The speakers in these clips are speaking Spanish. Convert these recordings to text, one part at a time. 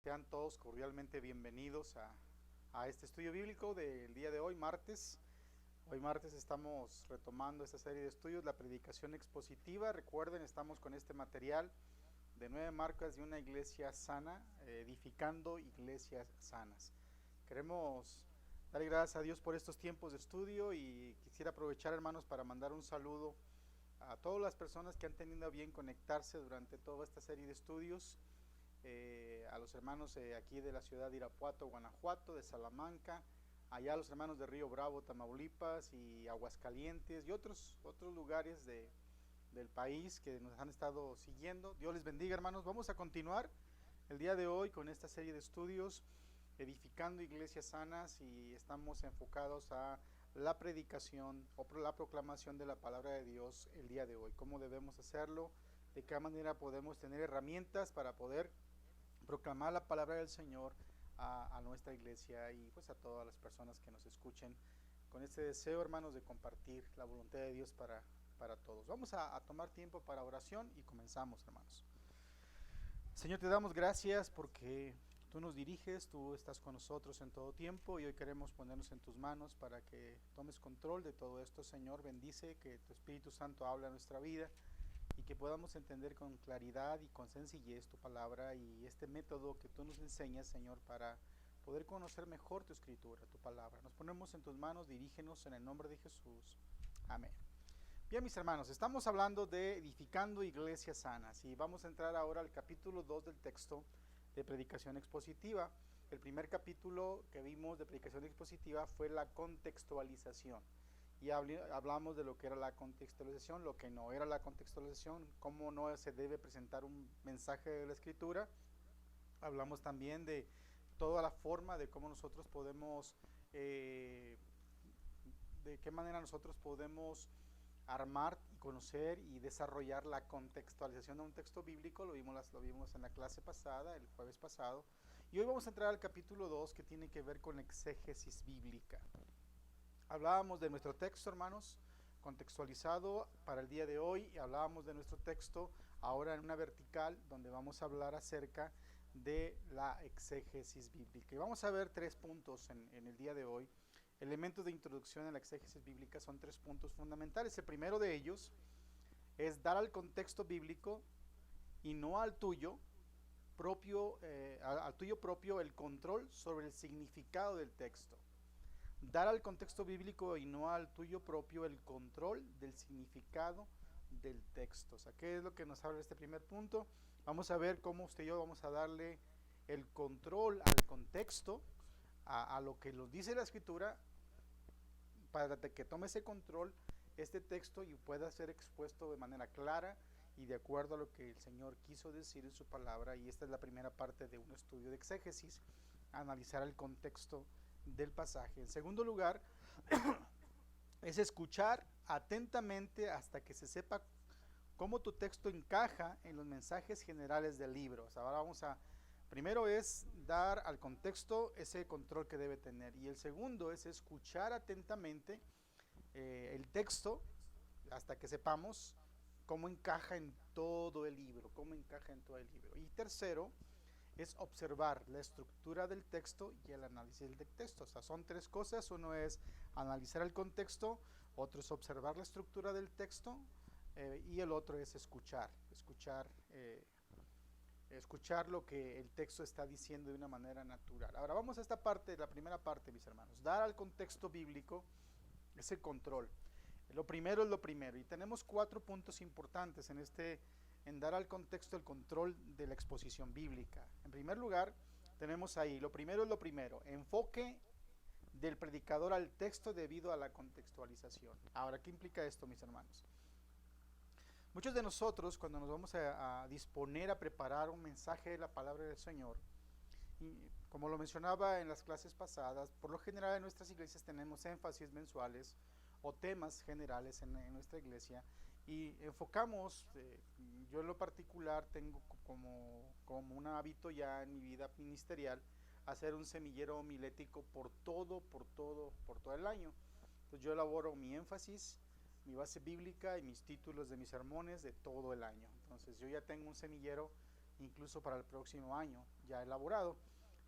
Sean todos cordialmente bienvenidos a este estudio bíblico del día de hoy, martes. Hoy martes estamos retomando esta serie de estudios, la predicación expositiva. Recuerden, estamos con este material de 9 marcas de una iglesia sana, edificando iglesias sanas. Queremos dar gracias a Dios por estos tiempos de estudio y quisiera aprovechar, hermanos, para mandar un saludo a todas las personas que han tenido a bien conectarse durante toda esta serie de estudios. A los hermanos aquí de la ciudad de Irapuato, Guanajuato, de Salamanca, allá a los hermanos de Río Bravo, Tamaulipas y Aguascalientes y otros lugares del país que nos han estado siguiendo. Dios les bendiga, hermanos. Vamos a continuar el día de hoy con esta serie de estudios, edificando iglesias sanas, y estamos enfocados a la predicación o la proclamación de la palabra de Dios el día de hoy. ¿Cómo debemos hacerlo? ¿De qué manera podemos tener herramientas para poder proclamar la palabra del Señor a nuestra iglesia y pues a todas las personas que nos escuchen, con este deseo, hermanos, de compartir la voluntad de Dios para todos? Vamos a tomar tiempo para oración y comenzamos, hermanos. Señor, te damos gracias porque tú nos diriges, tú estás con nosotros en todo tiempo, y hoy queremos ponernos en tus manos para que tomes control de todo esto. Señor, bendice que tu Espíritu Santo hable a nuestra vida y que podamos entender con claridad y con sencillez tu palabra y este método que tú nos enseñas, Señor, para poder conocer mejor tu escritura, tu palabra. Nos ponemos en tus manos, dirígenos en el nombre de Jesús. Amén. Bien, mis hermanos, estamos hablando de edificando iglesias sanas y vamos a entrar ahora al capítulo 2 del texto de predicación expositiva. El primer capítulo que vimos de predicación expositiva fue la contextualización, y hablamos de lo que era la contextualización, lo que no era la contextualización, cómo no se debe presentar un mensaje de la escritura. Hablamos también de toda la forma de cómo nosotros podemos, de qué manera nosotros podemos armar y conocer y desarrollar la contextualización de un texto bíblico. Lo vimos en la clase pasada, el jueves pasado, y hoy vamos a entrar al capítulo 2, que tiene que ver con exégesis bíblica. Hablábamos de nuestro texto, hermanos, contextualizado para el día de hoy, y hablábamos de nuestro texto ahora en una vertical, donde vamos a hablar acerca de la exégesis bíblica. Y vamos a ver 3 puntos en el día de hoy. Elementos de introducción a la exégesis bíblica son 3 puntos fundamentales. El primero de ellos es dar al contexto bíblico y no al tuyo propio, al tuyo propio, el control sobre el significado del texto. Dar al contexto bíblico y no al tuyo propio el control del significado del texto. O sea, ¿qué es lo que nos habla este primer punto? Vamos a ver cómo usted y yo vamos a darle el control al contexto, a lo que nos dice la escritura, para que tome ese control este texto y pueda ser expuesto de manera clara y de acuerdo a lo que el Señor quiso decir en su palabra. Y esta es la primera parte de un estudio de exégesis, analizar el contexto del pasaje. En segundo lugar, es escuchar atentamente hasta que se sepa cómo tu texto encaja en los mensajes generales del libro. O sea, ahora primero es dar al contexto ese control que debe tener, y el segundo es escuchar atentamente el texto hasta que sepamos cómo encaja en todo el libro, Y tercero es observar la estructura del texto y el análisis del texto. O sea, son 3 cosas. Uno es analizar el contexto, otro es observar la estructura del texto, y el otro es escuchar lo que el texto está diciendo de una manera natural. Ahora vamos a esta parte, la primera parte, mis hermanos. Dar al contexto bíblico es el control. Lo primero es lo primero, y tenemos 4 puntos importantes en dar al contexto el control de la exposición bíblica. En primer lugar, tenemos ahí, lo primero es lo primero, enfoque del predicador al texto debido a la contextualización. Ahora, ¿qué implica esto, mis hermanos? Muchos de nosotros, cuando nos vamos a disponer a preparar un mensaje de la palabra del Señor, y como lo mencionaba en las clases pasadas, por lo general en nuestras iglesias tenemos énfasis mensuales o temas generales en nuestra iglesia, y enfocamos, yo en lo particular tengo como un hábito ya en mi vida ministerial, hacer un semillero homilético por todo el año. Entonces yo elaboro mi énfasis, mi base bíblica y mis títulos de mis sermones de todo el año. Entonces yo ya tengo un semillero incluso para el próximo año ya elaborado.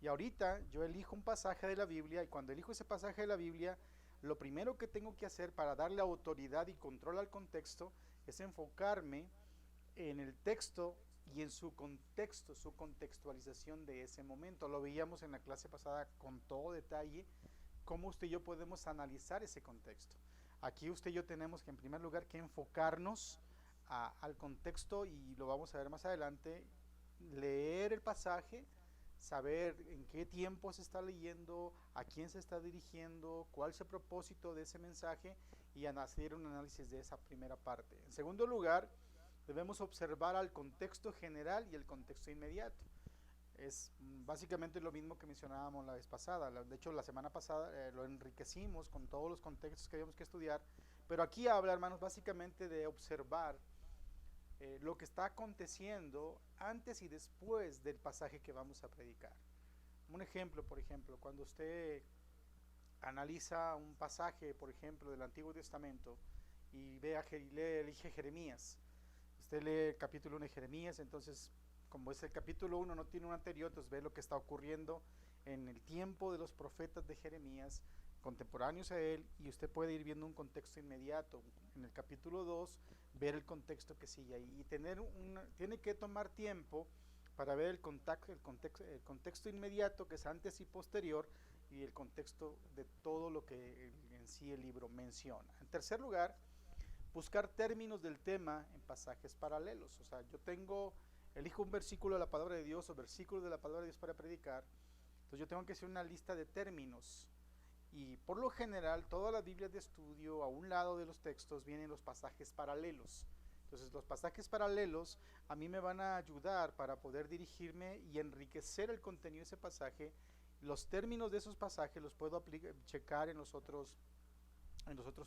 Y ahorita yo elijo un pasaje de la Biblia, y cuando elijo ese pasaje de la Biblia, lo primero que tengo que hacer para darle autoridad y control al contexto es enfocarme en el texto y en su contexto, su contextualización de ese momento. Lo veíamos en la clase pasada con todo detalle, cómo usted y yo podemos analizar ese contexto. Aquí usted y yo tenemos que en primer lugar que enfocarnos al contexto, y lo vamos a ver más adelante, leer el pasaje, saber en qué tiempo se está leyendo, a quién se está dirigiendo, cuál es el propósito de ese mensaje, y hacer un análisis de esa primera parte. En segundo lugar, debemos observar al contexto general y el contexto inmediato. Es básicamente lo mismo que mencionábamos la vez pasada. De hecho, la semana pasada lo enriquecimos con todos los contextos que habíamos que estudiar, pero aquí habla, hermanos, básicamente de observar lo que está aconteciendo antes y después del pasaje que vamos a predicar. Un ejemplo, por ejemplo, cuando usted analiza un pasaje, por ejemplo, del Antiguo Testamento y elige Jeremías. Usted lee el capítulo 1 de Jeremías, entonces, como es el capítulo 1, no tiene un anterior, entonces ve lo que está ocurriendo en el tiempo de los profetas de Jeremías, contemporáneos a él, y usted puede ir viendo un contexto inmediato. En el capítulo 2, ver el contexto que sigue ahí, y tiene que tomar tiempo para ver el contexto inmediato, que es antes y posterior, y el contexto de todo lo que en sí el libro menciona. En tercer lugar, buscar términos del tema en pasajes paralelos. O sea, elijo un versículo de la palabra de Dios o versículos de la palabra de Dios para predicar, entonces yo tengo que hacer una lista de términos, y por lo general todas las Biblias de estudio, a un lado de los textos vienen los pasajes paralelos. Entonces los pasajes paralelos a mí me van a ayudar para poder dirigirme y enriquecer el contenido de ese pasaje. Los términos de esos pasajes los puedo checar en los otros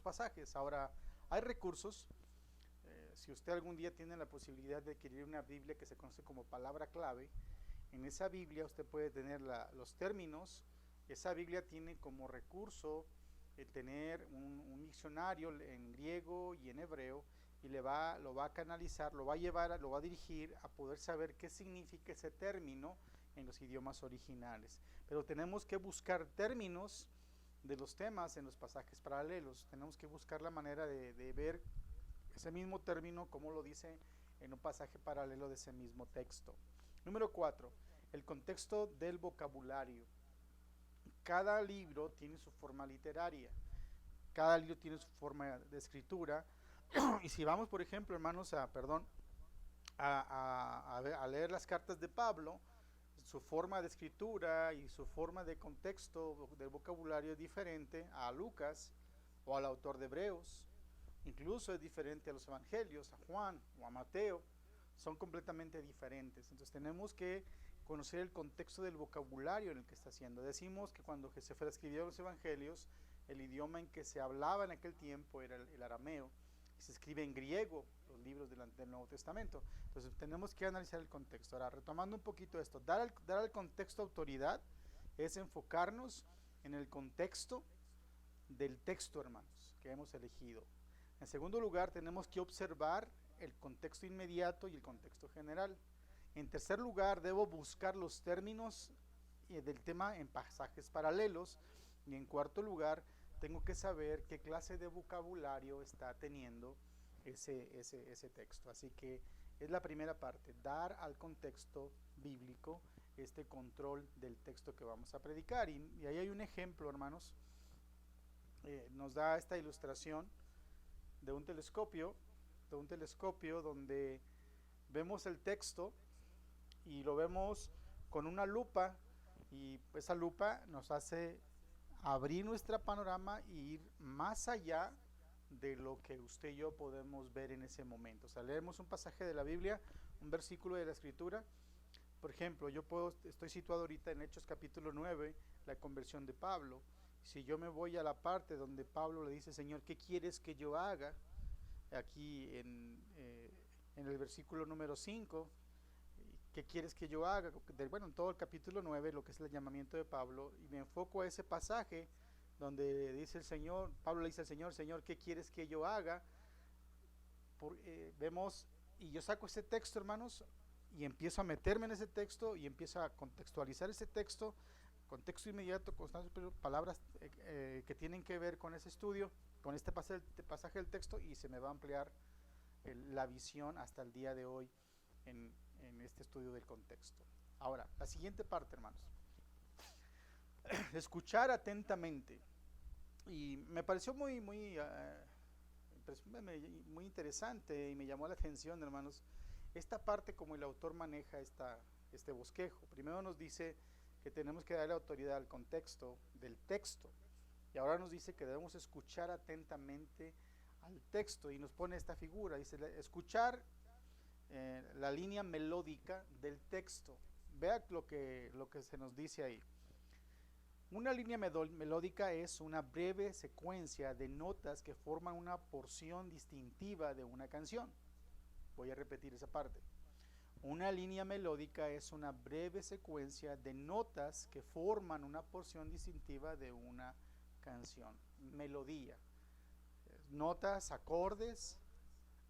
pasajes. Ahora, hay recursos. Si usted algún día tiene la posibilidad de adquirir una Biblia que se conoce como palabra clave, en esa Biblia usted puede tener los términos. Esa Biblia tiene como recurso tener un diccionario en griego y en hebreo, y lo va a canalizar, lo va a dirigir a poder saber qué significa ese término en los idiomas originales. Pero tenemos que buscar términos de los temas en los pasajes paralelos. Tenemos que buscar la manera de ver ese mismo término, como lo dice en un pasaje paralelo de ese mismo texto. Número 4, el contexto del vocabulario. Cada libro tiene su forma literaria, cada libro tiene su forma de escritura, y si vamos, por ejemplo, hermanos, a leer las cartas de Pablo, su forma de escritura y su forma de contexto del vocabulario es diferente a Lucas o al autor de Hebreos. Incluso es diferente a los evangelios, a Juan o a Mateo. Son completamente diferentes. Entonces tenemos que conocer el contexto del vocabulario en el que está haciendo. Decimos que cuando Jesús escribió los evangelios, el idioma en que se hablaba en aquel tiempo era el arameo, y se escribe en griego los libros del Nuevo Testamento. Entonces tenemos que analizar el contexto. Ahora, retomando un poquito esto, dar al contexto autoridad es enfocarnos en el contexto del texto, hermanos, que hemos elegido. En segundo lugar, tenemos que observar el contexto inmediato y el contexto general. En tercer lugar, debo buscar los términos del tema en pasajes paralelos. Y en cuarto lugar, tengo que saber qué clase de vocabulario está teniendo ese texto. Así que es la primera parte, dar al contexto bíblico este control del texto que vamos a predicar. Y ahí hay un ejemplo, hermanos. Nos da esta ilustración de un telescopio donde vemos el texto y lo vemos con una lupa, y esa lupa nos hace abrir nuestro panorama e ir más allá de lo que usted y yo podemos ver en ese momento. O sea, leemos un pasaje de la Biblia, un versículo de la Escritura. Por ejemplo, estoy situado ahorita en Hechos capítulo 9, la conversión de Pablo. Si yo me voy a la parte donde Pablo le dice, Señor, ¿qué quieres que yo haga? Aquí en el versículo número 5, ¿qué quieres que yo haga? Bueno, en todo el capítulo 9, lo que es el llamamiento de Pablo, y me enfoco a ese pasaje donde dice el Señor, Pablo le dice al Señor, Señor, ¿qué quieres que yo haga? Vemos, y yo saco ese texto, hermanos, y empiezo a meterme en ese texto y empiezo a contextualizar ese texto, contexto inmediato, constante, palabras que tienen que ver con ese estudio, con este pasaje del texto, y se me va a ampliar la visión hasta el día de hoy en este estudio del contexto. Ahora, la siguiente parte, hermanos. Escuchar atentamente. Y me pareció muy interesante y me llamó la atención, hermanos, esta parte como el autor maneja este bosquejo. Primero nos dice que tenemos que darle autoridad al contexto del texto, y ahora nos dice que debemos escuchar atentamente al texto, y nos pone esta figura, dice escuchar la línea melódica del texto. Vea lo que se nos dice ahí. Una línea melódica es una breve secuencia de notas que forman una porción distintiva de una canción. Voy a repetir esa parte. Una línea melódica es una breve secuencia de notas que forman una porción distintiva de una canción. Melodía. Notas, acordes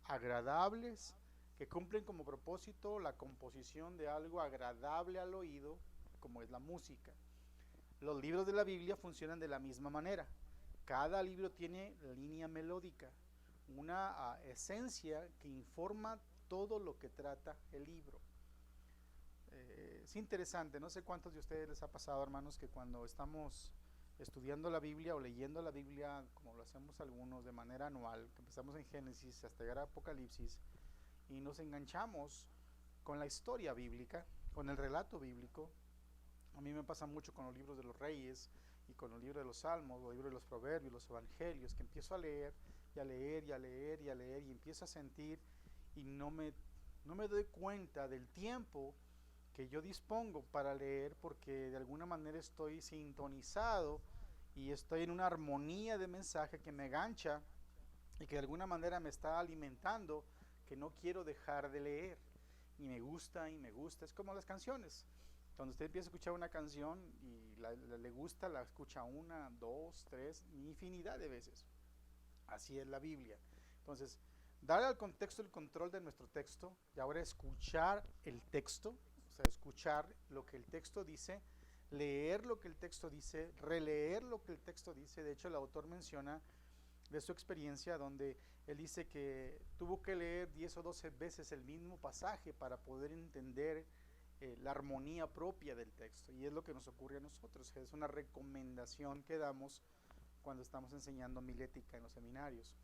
agradables que cumplen como propósito la composición de algo agradable al oído, como es la música. Los libros de la Biblia funcionan de la misma manera. Cada libro tiene línea melódica, una esencia que informa todo lo que trata el libro. Es interesante, no sé cuántos de ustedes les ha pasado, hermanos, que cuando estamos estudiando la Biblia o leyendo la Biblia, como lo hacemos algunos de manera anual, que empezamos en Génesis hasta llegar a Apocalipsis, y nos enganchamos con la historia bíblica, con el relato bíblico. A mí me pasa mucho con los libros de los Reyes y con los libros de los Salmos, los libros de los Proverbios, los Evangelios, que empiezo a leer y a leer y a leer y a leer, y empiezo a sentir y no me doy cuenta del tiempo que yo dispongo para leer, porque de alguna manera estoy sintonizado y estoy en una armonía de mensaje que me gancha y que de alguna manera me está alimentando, que no quiero dejar de leer, y me gusta, es como las canciones. Cuando usted empieza a escuchar una canción y le gusta, la escucha una, dos, tres, infinidad de veces. Así es la Biblia. Entonces, darle al contexto el control de nuestro texto, y ahora escuchar el texto, o sea, escuchar lo que el texto dice, leer lo que el texto dice, releer lo que el texto dice. De hecho, el autor menciona de su experiencia donde él dice que tuvo que leer 10 o 12 veces el mismo pasaje para poder entender la armonía propia del texto, y es lo que nos ocurre a nosotros. Es una recomendación que damos cuando estamos enseñando homilética en los seminarios.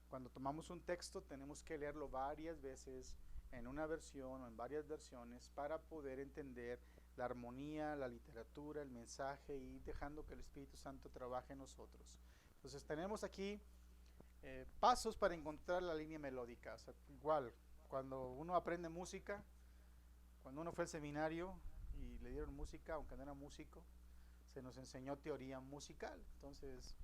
Cuando tomamos un texto tenemos que leerlo varias veces en una versión o en varias versiones para poder entender la armonía, la literatura, el mensaje, y dejando que el Espíritu Santo trabaje en nosotros. Entonces tenemos aquí pasos para encontrar la línea melódica. O sea, igual, cuando uno aprende música, cuando uno fue al seminario y le dieron música, aunque no era músico, se nos enseñó teoría musical. Entonces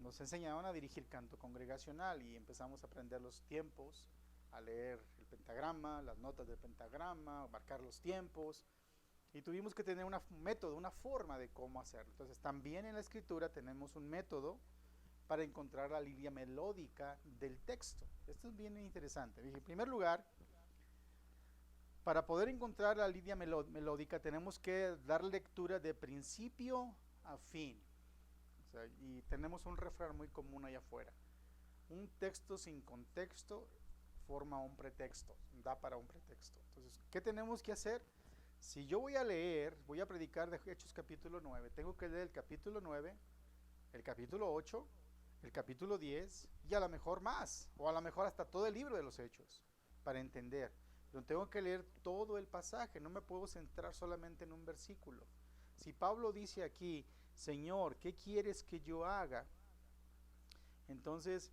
nos enseñaron a dirigir canto congregacional y empezamos a aprender los tiempos, a leer el pentagrama, las notas del pentagrama, marcar los tiempos, y tuvimos que tener un método, una forma de cómo hacerlo. Entonces también en la escritura tenemos un método para encontrar la línea melódica del texto. Esto es bien interesante. En primer lugar, para poder encontrar la línea melódica tenemos que dar lectura de principio a fin. O sea, y tenemos un refrán muy común allá afuera: un texto sin contexto forma un pretexto, da para un pretexto. Entonces, ¿qué tenemos que hacer? Si yo voy a leer, voy a predicar de Hechos capítulo 9, tengo que leer el capítulo 9, el capítulo 8, el capítulo 10 y a lo mejor más, o a lo mejor hasta todo el libro de los Hechos para entender. Pero tengo que leer todo el pasaje, no me puedo centrar solamente en un versículo. Si Pablo dice aquí: Señor, ¿qué quieres que yo haga? Entonces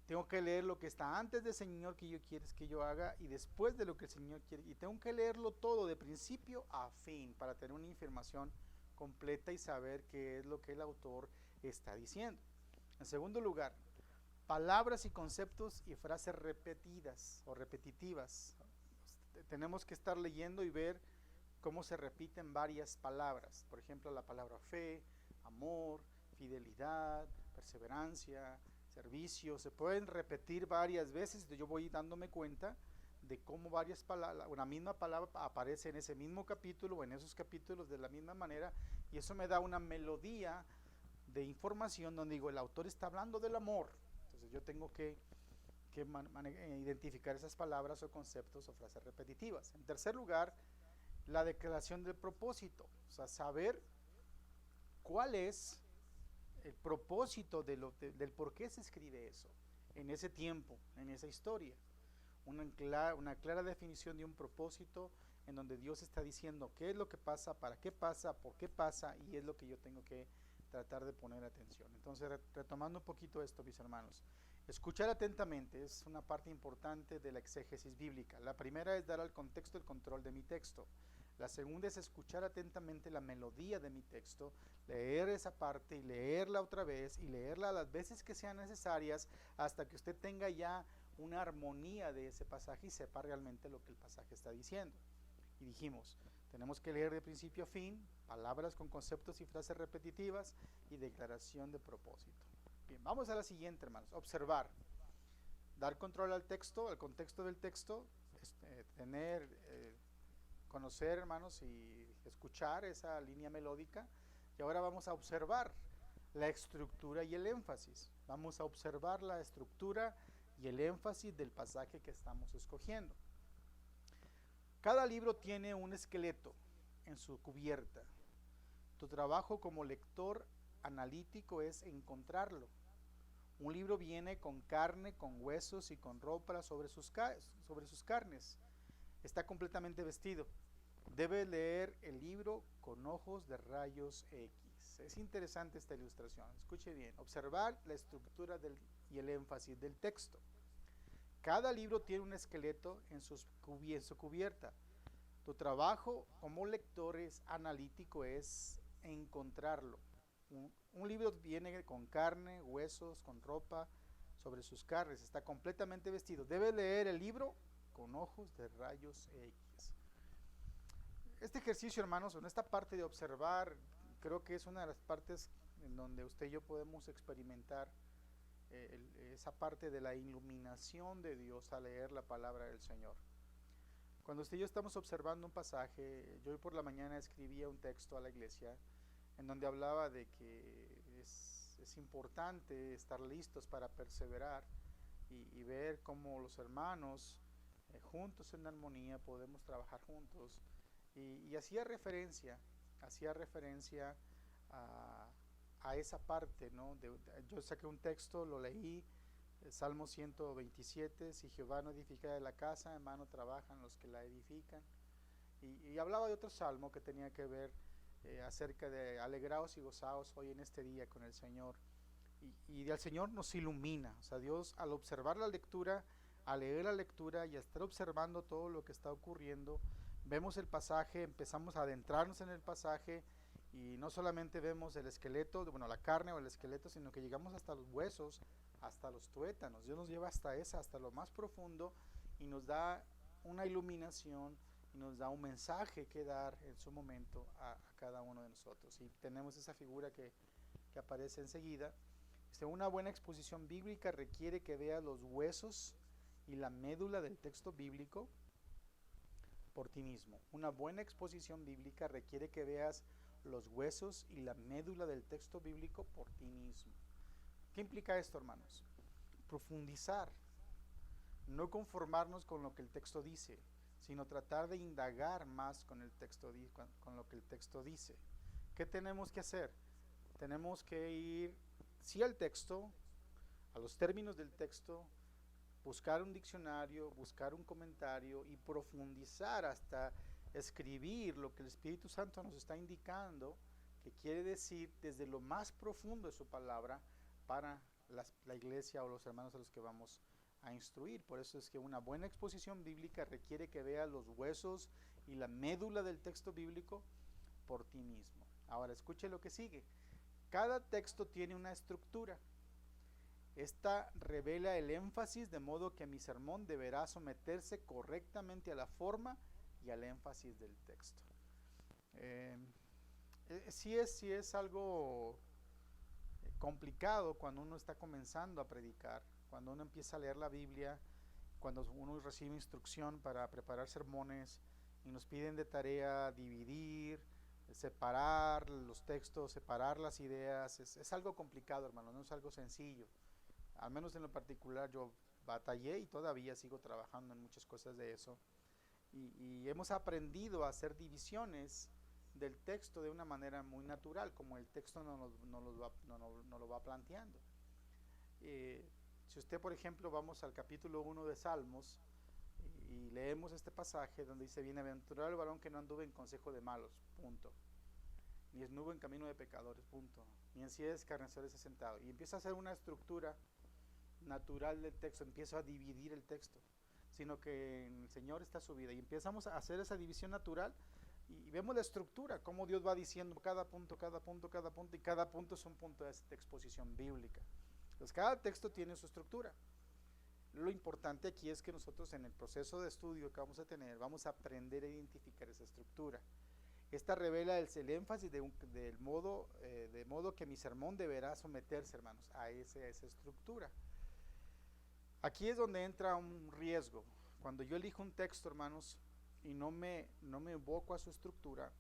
tengo que leer lo que está antes de Señor, que yo quieres que yo haga, y después de lo que el Señor quiere, y tengo que leerlo todo de principio a fin para tener una información completa y saber qué es lo que el autor está diciendo. En segundo lugar, palabras y conceptos y frases repetidas o repetitivas. Tenemos que estar leyendo y ver cómo se repiten varias palabras. Por ejemplo, la palabra fe, amor, fidelidad, perseverancia, servicio. Se pueden repetir varias veces. Yo voy dándome cuenta de cómo varias palabras, una misma palabra aparece en ese mismo capítulo o en esos capítulos de la misma manera, y eso me da una melodía de información donde digo, el autor está hablando del amor. Entonces yo tengo que identificar esas palabras o conceptos o frases repetitivas. En tercer lugar, la declaración del propósito, o sea, saber cuál es el propósito del por qué se escribe eso en ese tiempo, en esa historia. Una clara definición de un propósito en donde Dios está diciendo qué es lo que pasa, para qué pasa, por qué pasa, y es lo que yo tengo que tratar de poner atención. Entonces, retomando un poquito esto, mis hermanos, escuchar atentamente es una parte importante de la exégesis bíblica. La primera es dar al contexto el control de mi texto. La segunda es escuchar atentamente la melodía de mi texto, leer esa parte y leerla otra vez y leerla las veces que sean necesarias hasta que usted tenga ya una armonía de ese pasaje y sepa realmente lo que el pasaje está diciendo. Y dijimos, tenemos que leer de principio a fin, palabras con conceptos y frases repetitivas y declaración de propósito. Bien, vamos a la siguiente, hermanos. Observar. Dar control al texto, al contexto del texto, conocer, hermanos, y escuchar esa línea melódica. Y ahora vamos a observar la estructura y el énfasis. Vamos a observar la estructura y el énfasis del pasaje que estamos escogiendo. Cada libro tiene un esqueleto en su cubierta. Tu trabajo como lector analítico es encontrarlo. Un libro viene con carne, con huesos y con ropa sobre sus carnes. Está completamente vestido. Debe leer el libro con ojos de rayos X. Es interesante esta ilustración. Escuche bien. Observar la estructura y el énfasis del texto. Cada libro tiene un esqueleto en su cubierta. Tu trabajo como lector analítico es encontrarlo. Un libro viene con carne, huesos, con ropa sobre sus carnes. Está completamente vestido. Debe leer el libro con ojos de rayos X. Este ejercicio, hermanos, en esta parte de observar, creo que es una de las partes en donde usted y yo podemos experimentar esa parte de la iluminación de Dios al leer la palabra del Señor. Cuando usted y yo estamos observando un pasaje, yo hoy por la mañana escribía un texto a la iglesia en donde hablaba de que es importante estar listos para perseverar y ver cómo los hermanos juntos en armonía podemos trabajar juntos. Y hacía referencia a esa parte, ¿no? Yo saqué un texto, lo leí, Salmo 127, si Jehová no edifica la casa, en vano trabajan los que la edifican. Y hablaba de otro salmo que tenía que ver acerca de alegraos y gozaos hoy en este día con el Señor. Y el Señor nos ilumina, o sea, Dios al observar la lectura, al leer la lectura y a estar observando todo lo que está ocurriendo, vemos el pasaje, empezamos a adentrarnos en el pasaje y no solamente vemos el esqueleto, bueno, la carne o el esqueleto, sino que llegamos hasta los huesos, hasta los tuétanos. Dios nos lleva hasta lo más profundo y nos da una iluminación y nos da un mensaje que dar en su momento a cada uno de nosotros. Y tenemos esa figura que aparece enseguida. Una buena exposición bíblica requiere que veas los huesos y la médula del texto bíblico por ti mismo. Una buena exposición bíblica requiere que veas los huesos y la médula del texto bíblico por ti mismo. ¿Qué implica esto, hermanos? Profundizar, no conformarnos con lo que el texto dice, sino tratar de indagar más con lo que el texto dice. ¿Qué tenemos que hacer? Tenemos que ir, sí, al texto, a los términos del texto, buscar un diccionario, buscar un comentario y profundizar hasta escribir lo que el Espíritu Santo nos está indicando que quiere decir desde lo más profundo de su palabra para la iglesia o los hermanos a los que vamos a instruir. Por eso es que una buena exposición bíblica requiere que veas los huesos y la médula del texto bíblico por ti mismo. Ahora escuche lo que sigue. Cada texto tiene una estructura. Esta revela el énfasis, de modo que mi sermón deberá someterse correctamente a la forma y al énfasis del texto. Sí es algo complicado cuando uno está comenzando a predicar, cuando uno empieza a leer la Biblia cuando uno recibe instrucción para preparar sermones y nos piden de tarea dividir, separar los textos, separar las ideas, es algo complicado, hermano, no es algo sencillo. Al menos en lo particular yo batallé y todavía sigo trabajando en muchas cosas de eso. Y hemos aprendido a hacer divisiones del texto de una manera muy natural, como el texto no lo va planteando. Si usted, por ejemplo, vamos al capítulo 1 de Salmos y leemos este pasaje donde dice: bienaventurado el varón que no anduvo en consejo de malos, punto, ni anduvo en camino de pecadores, punto, ni en silla de escarnecedores se ha sentado, y empieza a hacer una estructura natural del texto, empieza a dividir el texto, sino que en el Señor está su vida, y empezamos a hacer esa división natural, y vemos la estructura, cómo Dios va diciendo cada punto, cada punto, cada punto, y cada punto es un punto de exposición bíblica. Entonces cada texto tiene su estructura. Lo importante aquí es que nosotros, en el proceso de estudio que vamos a tener, vamos a aprender a identificar esa estructura. Esta revela el énfasis de modo que mi sermón deberá someterse, hermanos, a esa estructura. Aquí es donde entra un riesgo. Cuando yo elijo un texto, hermanos, y no me evoco a su estructura,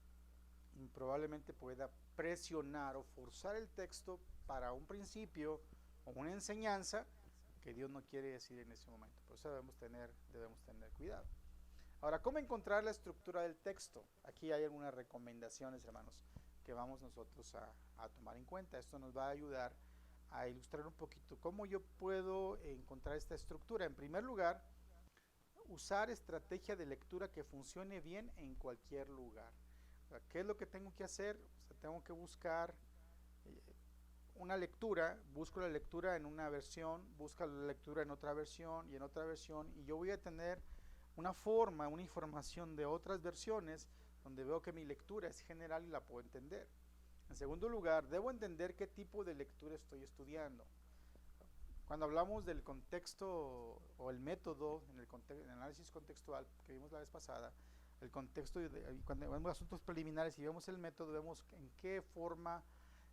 probablemente pueda presionar o forzar el texto para un principio o una enseñanza que Dios no quiere decir en ese momento. Por eso debemos tener cuidado. Ahora, ¿cómo encontrar la estructura del texto? Aquí hay algunas recomendaciones, hermanos, que vamos nosotros a tomar en cuenta. Esto nos va a ayudar a ilustrar un poquito cómo yo puedo encontrar esta estructura. En primer lugar, usar estrategia de lectura que funcione bien en cualquier lugar. ¿Qué es lo que tengo que hacer? O sea, tengo que buscar una lectura, busco la lectura en una versión, busco la lectura en otra versión y en otra versión, y yo voy a tener una información de otras versiones donde veo que mi lectura es general y la puedo entender. En segundo lugar, debo entender qué tipo de lectura estoy estudiando. Cuando hablamos del contexto o el método en el análisis contextual que vimos la vez pasada, el contexto, cuando vemos asuntos preliminares y vemos el método, vemos en qué forma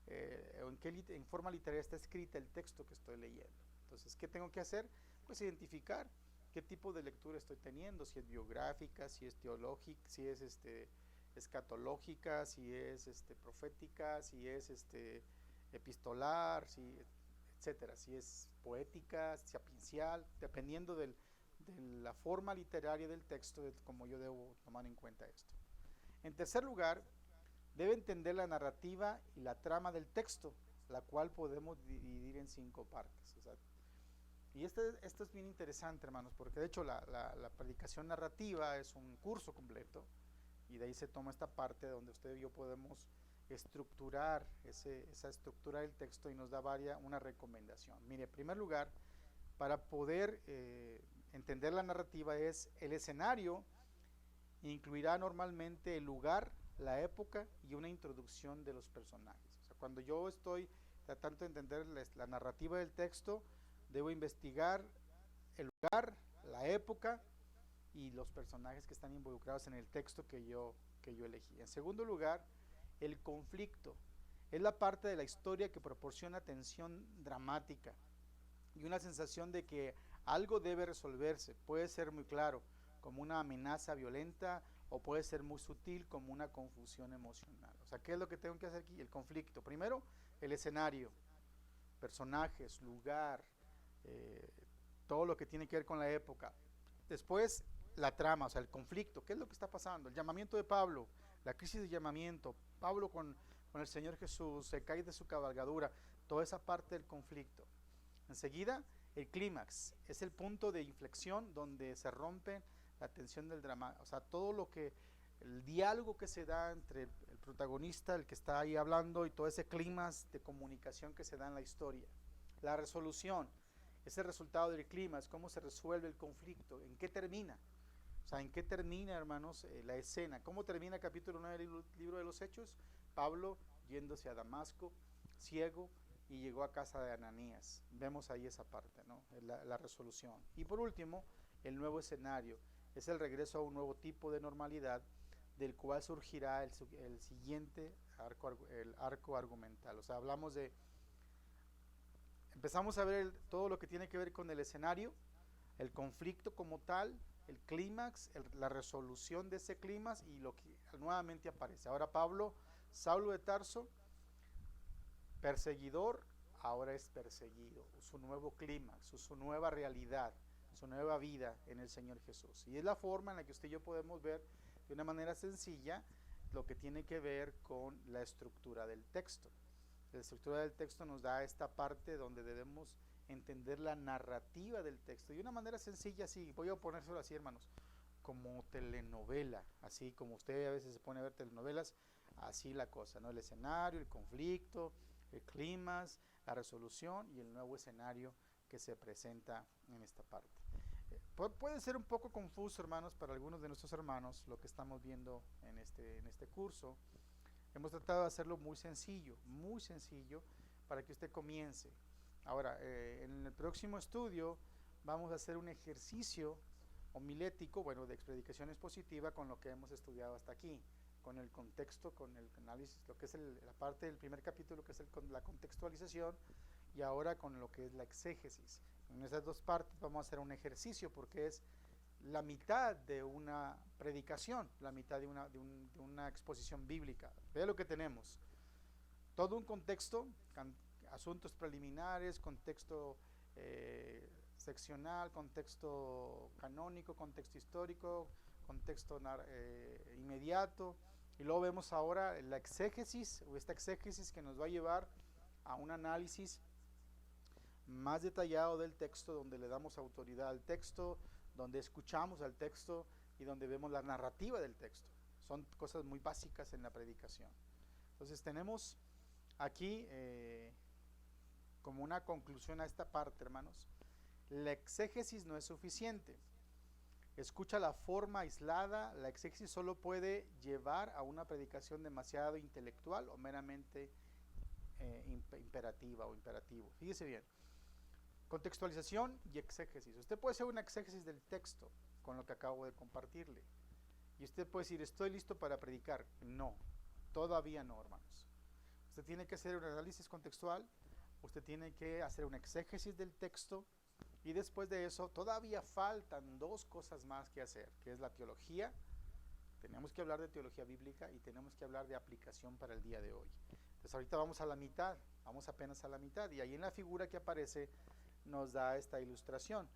en forma literaria está escrita el texto que estoy leyendo. Entonces, ¿qué tengo que hacer? Pues identificar qué tipo de lectura estoy teniendo, si es biográfica, si es teológica, si es escatológica, si es profética, si es epistolar, etcétera, si es poética, sapiencial, dependiendo de la forma literaria del texto, de cómo yo debo tomar en cuenta esto. En tercer lugar, debe entender la narrativa y la trama del texto, la cual podemos dividir en 5 partes. O sea, y esto es bien interesante, hermanos, porque de hecho la predicación narrativa es un curso completo, y de ahí se toma esta parte donde usted y yo podemos estructurar esa estructura del texto, y nos da una recomendación. Mire, en primer lugar, para poder entender la narrativa, es el escenario incluirá normalmente el lugar, la época y una introducción de los personajes. O sea, cuando yo estoy tratando de entender la narrativa del texto, debo investigar el lugar, la época y los personajes que están involucrados en el texto que yo elegí. En segundo lugar, el conflicto es la parte de la historia que proporciona tensión dramática y una sensación de que algo debe resolverse. Puede ser muy claro, como una amenaza violenta, o puede ser muy sutil, como una confusión emocional. O sea, ¿qué es lo que tengo que hacer aquí? El conflicto. Primero, el escenario, personajes, lugar, todo lo que tiene que ver con la época. Después, la trama, o sea, el conflicto. ¿Qué es lo que está pasando? El llamamiento de Pablo, la crisis de llamamiento, Pablo con el Señor Jesús, se cae de su cabalgadura, toda esa parte del conflicto. Enseguida, el clímax, es el punto de inflexión donde se rompe la tensión del drama, o sea, el diálogo que se da entre el protagonista, el que está ahí hablando, y todo ese clímax de comunicación que se da en la historia. La resolución es el resultado del clímax, cómo se resuelve el conflicto, en qué termina. O sea, ¿en qué termina, hermanos, la escena? ¿Cómo termina el capítulo 9 del libro de los Hechos? Pablo yéndose a Damasco, ciego, y llegó a casa de Ananías. Vemos ahí esa parte, ¿no? La resolución. Y por último, el nuevo escenario. Es el regreso a un nuevo tipo de normalidad, del cual surgirá el siguiente el arco argumental. O sea, empezamos a ver todo lo que tiene que ver con el escenario, el conflicto como tal, el clímax, la resolución de ese clímax y lo que nuevamente aparece. Ahora Pablo, Saulo de Tarso, perseguidor, ahora es perseguido, su nuevo clímax, su nueva realidad, su nueva vida en el Señor Jesús. Y es la forma en la que usted y yo podemos ver de una manera sencilla lo que tiene que ver con la estructura del texto. La estructura del texto nos da esta parte donde debemos entender la narrativa del texto. Y de una manera sencilla, así, voy a ponérselo así, hermanos, como telenovela, así como usted a veces se pone a ver telenovelas, así la cosa, ¿no? El escenario, el conflicto, el clímax, la resolución y el nuevo escenario que se presenta en esta parte. Puede ser un poco confuso, hermanos, para algunos de nuestros hermanos lo que estamos viendo en este curso. Hemos tratado de hacerlo muy sencillo para que usted comience. Ahora, en el próximo estudio vamos a hacer un ejercicio homilético, bueno, de predicación expositiva con lo que hemos estudiado hasta aquí, con el contexto, con el análisis, lo que es la parte del primer capítulo, que es la contextualización, y ahora con lo que es la exégesis. En esas dos partes vamos a hacer un ejercicio porque es la mitad de una predicación, la mitad de una exposición bíblica. Vea lo que tenemos. Todo un contexto, asuntos preliminares, contexto seccional, contexto canónico, contexto histórico, contexto inmediato. Y luego vemos ahora la exégesis, o esta exégesis que nos va a llevar a un análisis más detallado del texto, donde le damos autoridad al texto, donde escuchamos al texto y donde vemos la narrativa del texto. Son cosas muy básicas en la predicación. Entonces tenemos aquí como una conclusión a esta parte, hermanos, la exégesis no es suficiente. Escucha la forma aislada, la exégesis solo puede llevar a una predicación demasiado intelectual o meramente imperativa o imperativo. Fíjese bien. Contextualización y exégesis. Usted puede hacer una exégesis del texto con lo que acabo de compartirle. Y usted puede decir, estoy listo para predicar. No, todavía no, hermanos. Usted tiene que hacer un análisis contextual, usted tiene que hacer una exégesis del texto, y después de eso todavía faltan dos cosas más que hacer, que es la teología. Tenemos que hablar de teología bíblica y tenemos que hablar de aplicación para el día de hoy. Entonces ahorita vamos a la mitad, vamos apenas a la mitad, y ahí en la figura que aparece nos da esta ilustración.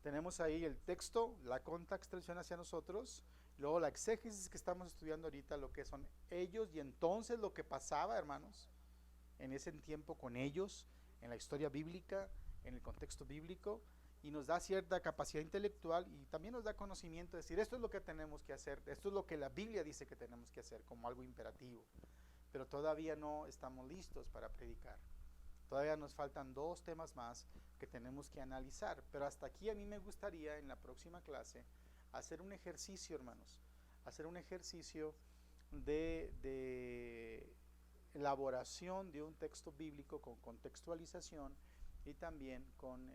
Tenemos ahí el texto, la contextualización hacia nosotros, luego la exégesis que estamos estudiando ahorita, lo que son ellos, y entonces lo que pasaba, hermanos, en ese tiempo con ellos, en la historia bíblica, en el contexto bíblico, y nos da cierta capacidad intelectual y también nos da conocimiento de decir, esto es lo que tenemos que hacer, esto es lo que la Biblia dice que tenemos que hacer como algo imperativo, pero todavía no estamos listos para predicar. Todavía nos faltan dos temas más que tenemos que analizar, pero hasta aquí a mí me gustaría en la próxima clase hacer un ejercicio, hermanos, hacer un ejercicio de elaboración de un texto bíblico con contextualización y también con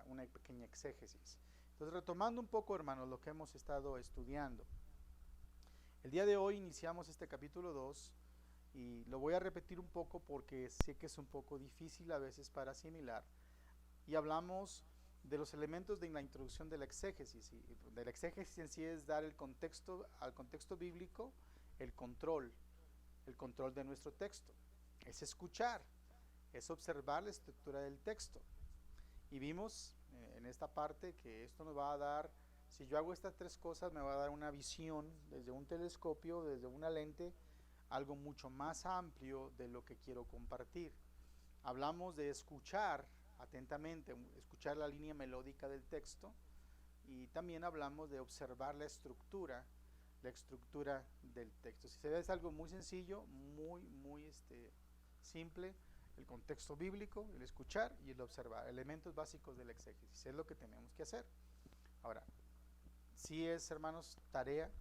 una pequeña exégesis. Entonces, retomando un poco, hermanos, lo que hemos estado estudiando. El día de hoy iniciamos este capítulo 2 y lo voy a repetir un poco porque sé que es un poco difícil a veces para asimilar. Y hablamos de los elementos de la introducción de la exégesis. Y de la exégesis en sí es dar el contexto al contexto bíblico, el control de nuestro texto. Es escuchar, es observar la estructura del texto. Y vimos en esta parte que esto nos va a dar, si yo hago estas tres cosas, me va a dar una visión desde un telescopio, desde una lente, algo mucho más amplio de lo que quiero compartir. Hablamos de escuchar atentamente, escuchar la línea melódica del texto, y también hablamos de observar la estructura del texto. Si se ve, es algo muy sencillo, muy simple. El contexto bíblico, el escuchar y el observar, elementos básicos del exégesis, es lo que tenemos que hacer. Ahora, sí es, hermanos, tarea,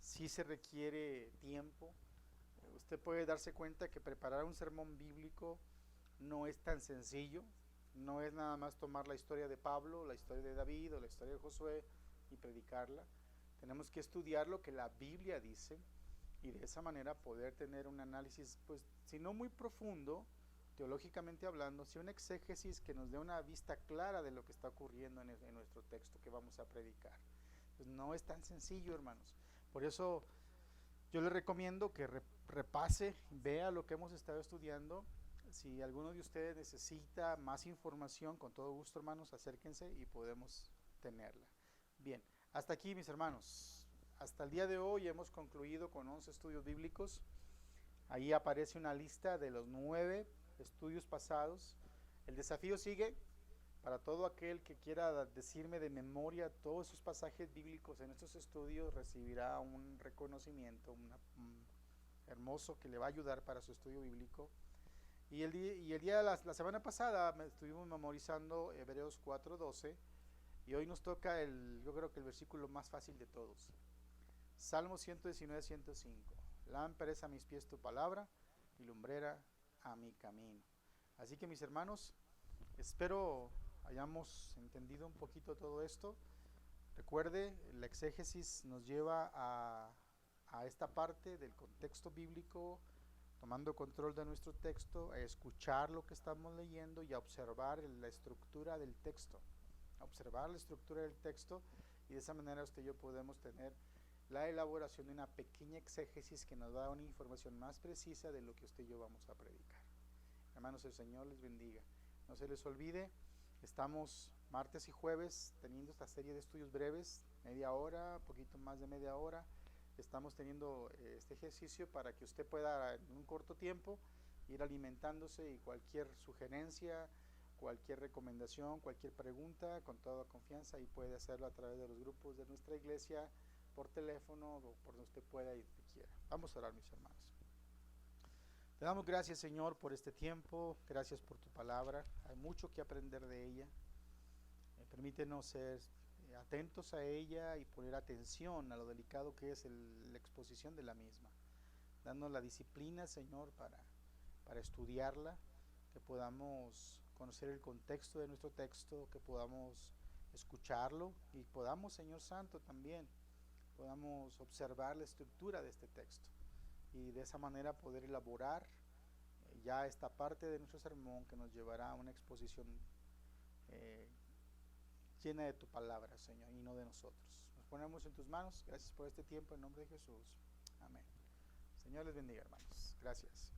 sí se requiere tiempo. Usted puede darse cuenta que preparar un sermón bíblico no es tan sencillo, no es nada más tomar la historia de Pablo, la historia de David o la historia de Josué y predicarla. Tenemos que estudiar lo que la Biblia dice y de esa manera poder tener un análisis, pues, si no muy profundo, teológicamente hablando, sí una exégesis que nos dé una vista clara de lo que está ocurriendo en nuestro texto que vamos a predicar. Pues no es tan sencillo, hermanos. Por eso yo les recomiendo que repase, vea lo que hemos estado estudiando. Si alguno de ustedes necesita más información, con todo gusto, hermanos, acérquense y podemos tenerla. Bien, hasta aquí, mis hermanos. Hasta el día de hoy hemos concluido con 11 estudios bíblicos. Ahí aparece una lista de los 9 estudios pasados. El desafío sigue para todo aquel que quiera decirme de memoria todos esos pasajes bíblicos en estos estudios, recibirá un reconocimiento, un hermoso que le va a ayudar para su estudio bíblico. Y el día de la semana pasada estuvimos memorizando Hebreos 4:12 y hoy nos toca yo creo que el versículo más fácil de todos. Salmo 119:105. Lámpara es a mis pies tu palabra y lumbrera a mi camino. Así que, mis hermanos, espero hayamos entendido un poquito todo esto. Recuerde, la exégesis nos lleva a esta parte del contexto bíblico, tomando control de nuestro texto, a escuchar lo que estamos leyendo y a observar la estructura del texto. Y de esa manera usted y yo podemos tener la elaboración de una pequeña exégesis que nos da una información más precisa de lo que usted y yo vamos a predicar. Hermanos, el Señor les bendiga. No se les olvide, estamos martes y jueves teniendo esta serie de estudios breves, media hora, poquito más de media hora. Estamos teniendo este ejercicio para que usted pueda en un corto tiempo ir alimentándose, y cualquier sugerencia, cualquier recomendación, cualquier pregunta, con toda confianza, y puede hacerlo a través de los grupos de nuestra iglesia, por teléfono o por donde usted pueda y donde quiera. Vamos a orar, mis hermanos. Te damos gracias, Señor, por este tiempo. Gracias por tu palabra. Hay mucho que aprender de ella. Permítenos ser atentos a ella y poner atención a lo delicado que es la exposición de la misma. Danos la disciplina, Señor, para estudiarla, que podamos conocer el contexto de nuestro texto, que podamos escucharlo y podamos, Señor Santo, también podamos observar la estructura de este texto y de esa manera poder elaborar ya esta parte de nuestro sermón que nos llevará a una exposición llena de tu palabra, Señor, y no de nosotros. Nos ponemos en tus manos. Gracias por este tiempo en nombre de Jesús. Amén. Señor les bendiga, hermanos. Gracias.